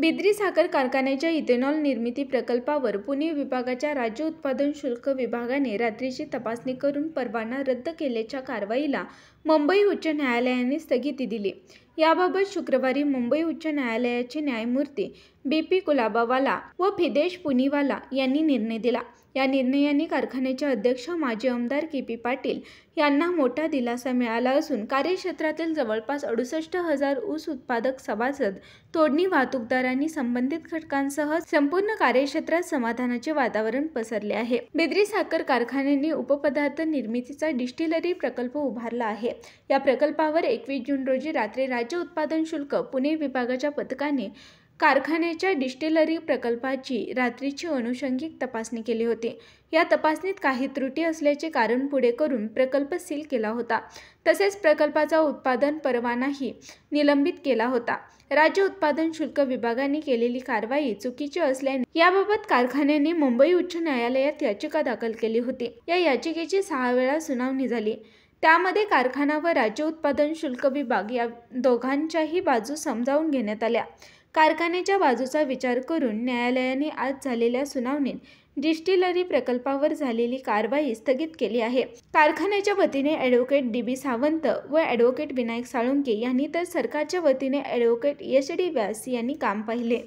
बिद्री साखर कारखान्याच्या इथेनॉल निर्मिती प्रकल्पावर पुणे विभागाच्या राज्य उत्पादन शुल्क विभागाने रात्रीची तपासणी करून परवाना रद्द केल्याच्या कारवाईला मुंबई उच्च न्यायालयाने स्थगिती दिली। याबाबत शुक्रवारी मुंबई उच्च न्यायालयाचे न्यायमूर्ती बी.पी. कुलाबावाला व फिदेश पुनीवाला यांनी निर्णय दिला। या निर्णयाने कारखान्याचे अध्यक्ष माजी आमदार के.पी. पाटील यांना मोठा दिलासा मिळाला असून कार्यक्षेत्रातील जवळपास 68,000 ऊस उत्पादक सभासद, तोडणी वाहतूकदार आणि संबंधित घटकांसह संपूर्ण कार्यक्षेत्रात समाधानाचे वातावरण पसरले आहे। बिद्री साखर कारखान्याने उपपदार्थ निर्मितीचा डिस्टिलरी प्रकल्प उभारला आहे। या प्रकल्पावर 21 जून रोजी रात्री राज्य उत्पादन शुल्क पुणे विभागाच्या पथकाने कारखान्याच्या डिस्टिलरी प्रकल्पाची रात्रीची अनुषंगिक तपासणी केली होती। या तपासणीत काही त्रुटी असल्याचे कारण पुढे करून प्रकल्प सील केला होता। तसेच प्रकल्पाचा उत्पादन परवानाही निलंबित केला होता। राज्य उत्पादन शुल्क विभागाने केलेली कारवाई चुकीची असल्याने याबाबत कारखान्याने मुंबई उच्च न्यायालयात याचिका दाखल केली होती। या याचिकेची 6 वेळा सुनावणी झाली। त्यामध्ये कारखाना व राज्य उत्पादन शुल्क विभाग या दोघांच्याही बाजू समजावून घेण्यात आल्या। कारखान्याच्या बाजूचा विचार करून न्यायालयाने आज झालेल्या सुनावणीत डिस्टिलरी प्रकल्पावर झालेली कारवाई स्थगित केली आहे। कारखान्याच्या वतीने ॲडव्होकेट डी.बी. सावंत व ॲडव्होकेट विनायक साळुंके यांनी तर सरकारच्या वतीने ॲडव्होकेट एच.डी. व्यास यांनी काम पाहिले।